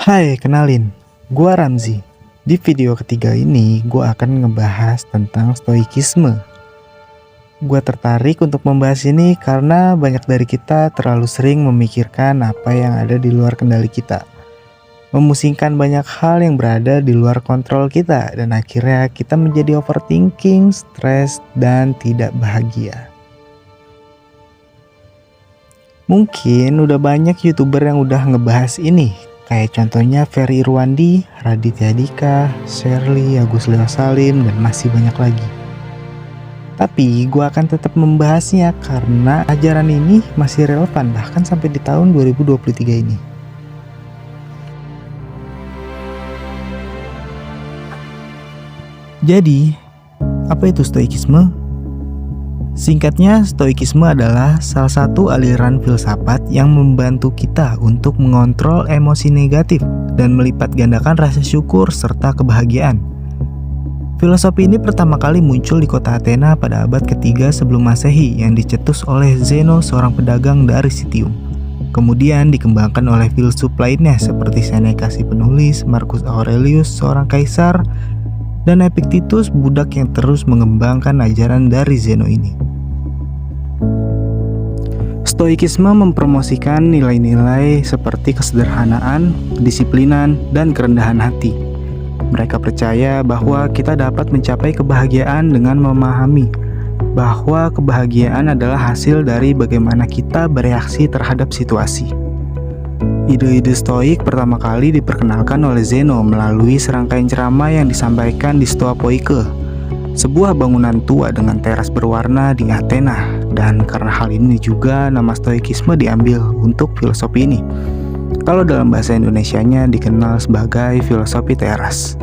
Hai, kenalin, gua Ramzi. Di video ketiga ini, gua akan ngebahas tentang stoikisme. Gua tertarik untuk membahas ini karena banyak dari kita terlalu sering memikirkan apa yang ada di luar kendali kita. Memusingkan banyak hal yang berada di luar kontrol kita, dan akhirnya kita menjadi overthinking, stres, dan tidak bahagia. Mungkin udah banyak YouTuber yang udah ngebahas ini. Kayak contohnya Ferry Irwandi, Raditya Dika, Shirley, Agus Leo Salim, dan masih banyak lagi. Tapi gue akan tetap membahasnya karena ajaran ini masih relevan bahkan sampai di tahun 2023 ini. Jadi, apa itu stoikisme? Singkatnya, stoikisme adalah salah satu aliran filsafat yang membantu kita untuk mengontrol emosi negatif dan melipat gandakan rasa syukur serta kebahagiaan. Filosofi ini pertama kali muncul di kota Athena pada abad ketiga sebelum Masehi yang dicetus oleh Zeno, seorang pedagang dari Sitium. Kemudian dikembangkan oleh filsuf lainnya seperti Seneca si penulis, Marcus Aurelius seorang kaisar, dan Epictetus budak yang terus mengembangkan ajaran dari Zeno ini. Stoikisme mempromosikan nilai-nilai seperti kesederhanaan, kedisiplinan, dan kerendahan hati. Mereka percaya bahwa kita dapat mencapai kebahagiaan dengan memahami bahwa kebahagiaan adalah hasil dari bagaimana kita bereaksi terhadap situasi. Ide-ide stoik pertama kali diperkenalkan oleh Zeno melalui serangkaian ceramah yang disampaikan di Stoa Poike, sebuah bangunan tua dengan teras berwarna di Athena, dan karena hal ini juga nama stoikisme diambil untuk filosofi ini. Kalau dalam bahasa Indonesianya dikenal sebagai filosofi teras.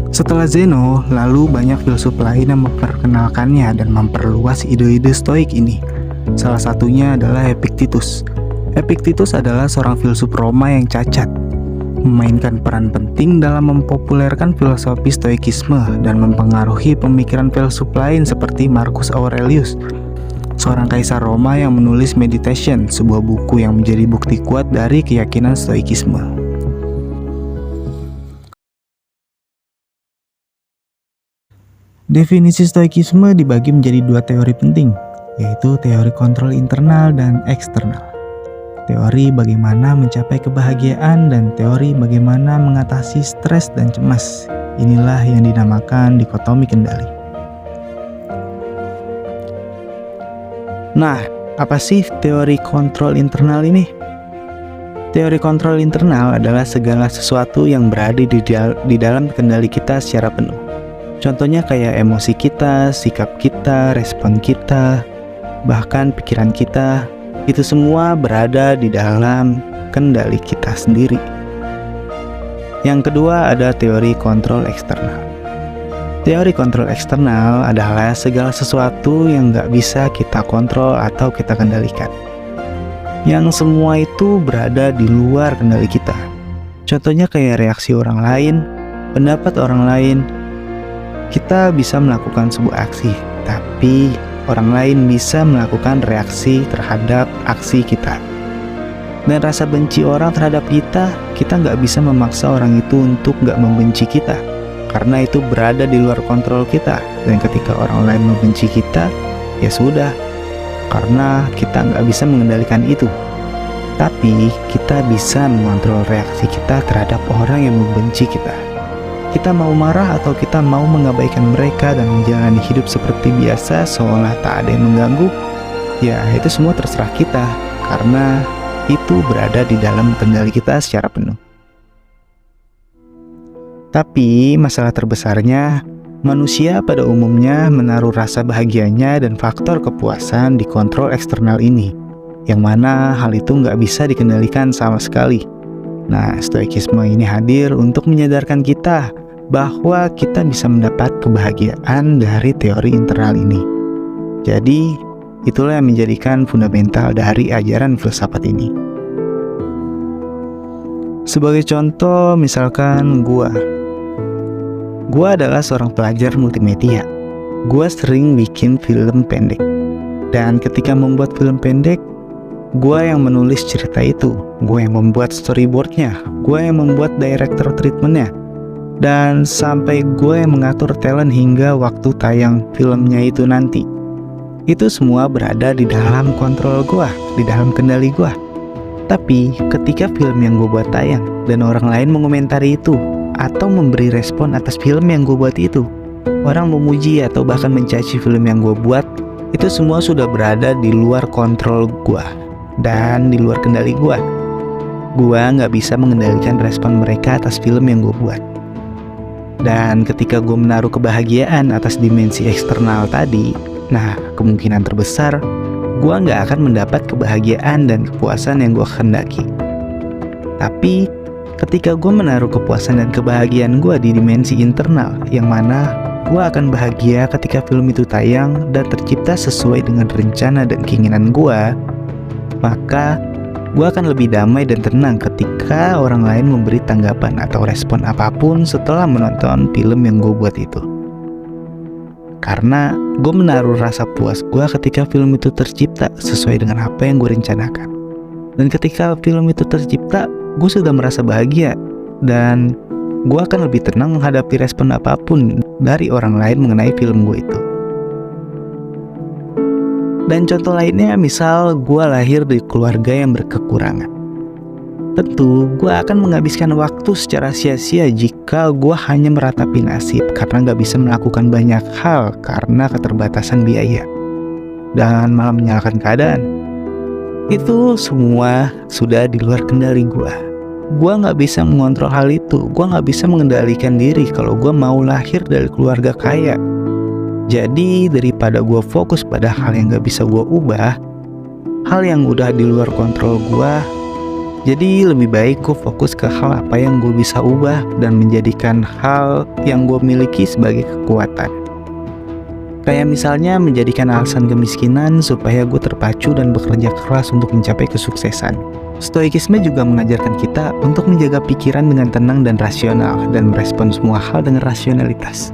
Setelah Zeno, lalu banyak filsuf lain yang memperkenalkannya dan memperluas ide-ide stoik ini. Salah satunya adalah Epictetus. Epictetus adalah seorang filsuf Roma yang cacat, memainkan peran penting dalam mempopulerkan filosofi stoikisme dan mempengaruhi pemikiran filsuf lain seperti Marcus Aurelius, seorang kaisar Roma yang menulis Meditation, sebuah buku yang menjadi bukti kuat dari keyakinan stoikisme. Definisi stoikisme dibagi menjadi dua teori penting, yaitu teori kontrol internal dan eksternal. Teori bagaimana mencapai kebahagiaan dan teori bagaimana mengatasi stres dan cemas. Inilah yang dinamakan dikotomi kendali. Nah, apa sih teori kontrol internal ini? Teori kontrol internal adalah segala sesuatu yang berada di dalam kendali kita secara penuh. Contohnya kayak emosi kita, sikap kita, respon kita, bahkan pikiran kita, itu semua berada di dalam kendali kita sendiri. Yang kedua ada teori kontrol eksternal. Teori kontrol eksternal adalah segala sesuatu yang nggak bisa kita kontrol atau kita kendalikan, yang semua itu berada di luar kendali kita. Contohnya kayak reaksi orang lain, pendapat orang lain. Kita bisa melakukan sebuah aksi, tapi orang lain bisa melakukan reaksi terhadap aksi kita. Dan rasa benci orang terhadap kita nggak bisa memaksa orang itu untuk nggak membenci kita, karena itu berada di luar kontrol kita. Dan ketika orang lain membenci kita, ya sudah, karena kita nggak bisa mengendalikan itu. Tapi kita bisa mengontrol reaksi kita terhadap orang yang membenci kita. Kita mau marah atau kita mau mengabaikan mereka dan menjalani hidup seperti biasa seolah tak ada yang mengganggu, ya itu semua terserah kita, karena itu berada di dalam kendali kita secara penuh. Tapi masalah terbesarnya, manusia pada umumnya menaruh rasa bahagianya dan faktor kepuasan di kontrol eksternal ini, yang mana hal itu nggak bisa dikendalikan sama sekali. Nah, stoikisme ini hadir untuk menyadarkan kita bahwa kita bisa mendapat kebahagiaan dari teori internal ini. Jadi, itulah yang menjadikan fundamental dari ajaran filsafat ini. Sebagai contoh, misalkan gua adalah seorang pelajar multimedia. Gua sering bikin film pendek. Dan ketika membuat film pendek, Gue yang menulis cerita itu, gue yang membuat storyboardnya, gue yang membuat director treatmentnya, dan sampai gue yang mengatur talent hingga waktu tayang filmnya itu nanti. Itu semua berada di dalam kontrol gue, di dalam kendali gue. Tapi ketika film yang gue buat tayang dan orang lain mengomentari itu atau memberi respon atas film yang gue buat itu, orang memuji atau bahkan mencaci film yang gue buat, itu semua sudah berada di luar kontrol gue dan di luar kendali gue. Gue gak bisa mengendalikan respon mereka atas film yang gue buat. Dan ketika gue menaruh kebahagiaan atas dimensi eksternal tadi, nah kemungkinan terbesar gue gak akan mendapat kebahagiaan dan kepuasan yang gue kehendaki. Tapi ketika gue menaruh kepuasan dan kebahagiaan gue di dimensi internal, yang mana gue akan bahagia ketika film itu tayang dan tercipta sesuai dengan rencana dan keinginan gue, maka gue akan lebih damai dan tenang ketika orang lain memberi tanggapan atau respon apapun setelah menonton film yang gue buat itu. Karena gue menaruh rasa puas gue ketika film itu tercipta sesuai dengan apa yang gue rencanakan. Dan ketika film itu tercipta, gue sudah merasa bahagia dan gue akan lebih tenang menghadapi respon apapun dari orang lain mengenai film gue itu. Dan contoh lainnya, misal gue lahir di keluarga yang berkekurangan. Tentu gue akan menghabiskan waktu secara sia-sia jika gue hanya meratapi nasib karena gak bisa melakukan banyak hal karena keterbatasan biaya dan malah menyalahkan keadaan. Itu semua sudah di luar kendali gue. Gue gak bisa mengontrol hal itu. Gue gak bisa mengendalikan diri kalau gue mau lahir dari keluarga kaya. Jadi daripada gue fokus pada hal yang gak bisa gue ubah, hal yang udah di luar kontrol gue, jadi lebih baik gue fokus ke hal apa yang gue bisa ubah dan menjadikan hal yang gue miliki sebagai kekuatan. Kayak misalnya menjadikan alasan kemiskinan supaya gue terpacu dan bekerja keras untuk mencapai kesuksesan. Stoikisme juga mengajarkan kita untuk menjaga pikiran dengan tenang dan rasional dan merespon semua hal dengan rasionalitas.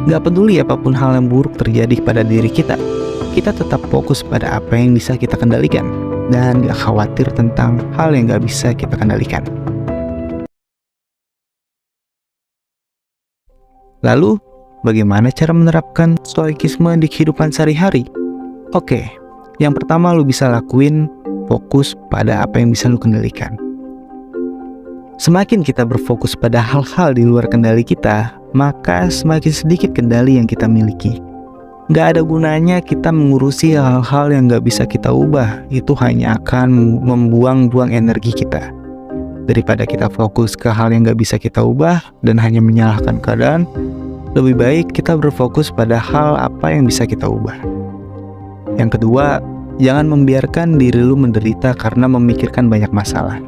Gak peduli apapun hal yang buruk terjadi pada diri kita tetap fokus pada apa yang bisa kita kendalikan dan gak khawatir tentang hal yang gak bisa kita kendalikan. Lalu, bagaimana cara menerapkan stoikisme di kehidupan sehari-hari? Oke, yang pertama lu bisa lakuin fokus pada apa yang bisa lu kendalikan. Semakin kita berfokus pada hal-hal di luar kendali kita, maka semakin sedikit kendali yang kita miliki. Gak ada gunanya kita mengurusi hal-hal yang gak bisa kita ubah. Itu hanya akan membuang-buang energi kita. Daripada kita fokus ke hal yang gak bisa kita ubah dan hanya menyalahkan keadaan, lebih baik kita berfokus pada hal apa yang bisa kita ubah. Yang kedua, jangan membiarkan diri lu menderita karena memikirkan banyak masalah.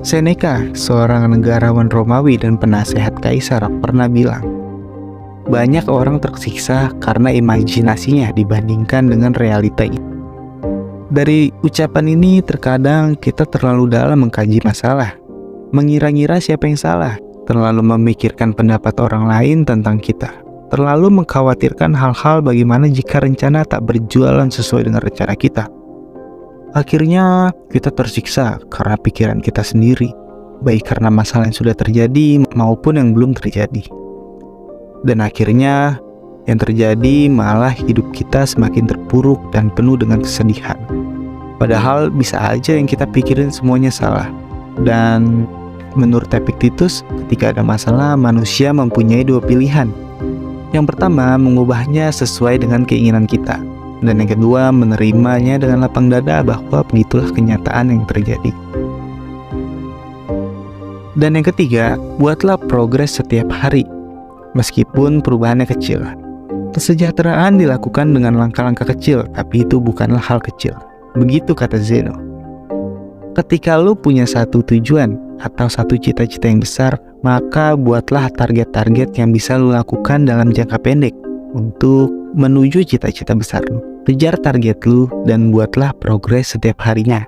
Seneca, seorang negarawan Romawi dan penasehat kaisar, pernah bilang, banyak orang tersiksa karena imajinasinya dibandingkan dengan realita ini. Dari ucapan ini terkadang kita terlalu dalam mengkaji masalah, mengira-ngira siapa yang salah, terlalu memikirkan pendapat orang lain tentang kita, terlalu mengkhawatirkan hal-hal bagaimana jika rencana tak berjalan sesuai dengan rencana kita. Akhirnya kita tersiksa karena pikiran kita sendiri, baik karena masalah yang sudah terjadi maupun yang belum terjadi. Dan akhirnya yang terjadi malah hidup kita semakin terpuruk dan penuh dengan kesedihan. Padahal bisa aja yang kita pikirin semuanya salah. Dan menurut Epictetus, ketika ada masalah, manusia mempunyai dua pilihan. Yang pertama, mengubahnya sesuai dengan keinginan kita. Dan yang kedua, menerimanya dengan lapang dada bahwa begitulah kenyataan yang terjadi. Dan yang ketiga, buatlah progres setiap hari, meskipun perubahannya kecil. Kesejahteraan dilakukan dengan langkah-langkah kecil, tapi itu bukanlah hal kecil. Begitu kata Zeno. Ketika lu punya satu tujuan atau satu cita-cita yang besar, maka buatlah target-target yang bisa lu lakukan dalam jangka pendek untuk menuju cita-cita besar lu. Kejar target lu dan buatlah progres setiap harinya.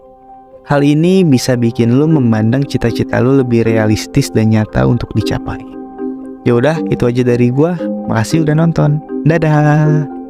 Hal ini bisa bikin lu memandang cita-cita lu lebih realistis dan nyata untuk dicapai. Yaudah, itu aja dari gua. Makasih udah nonton. Dadah.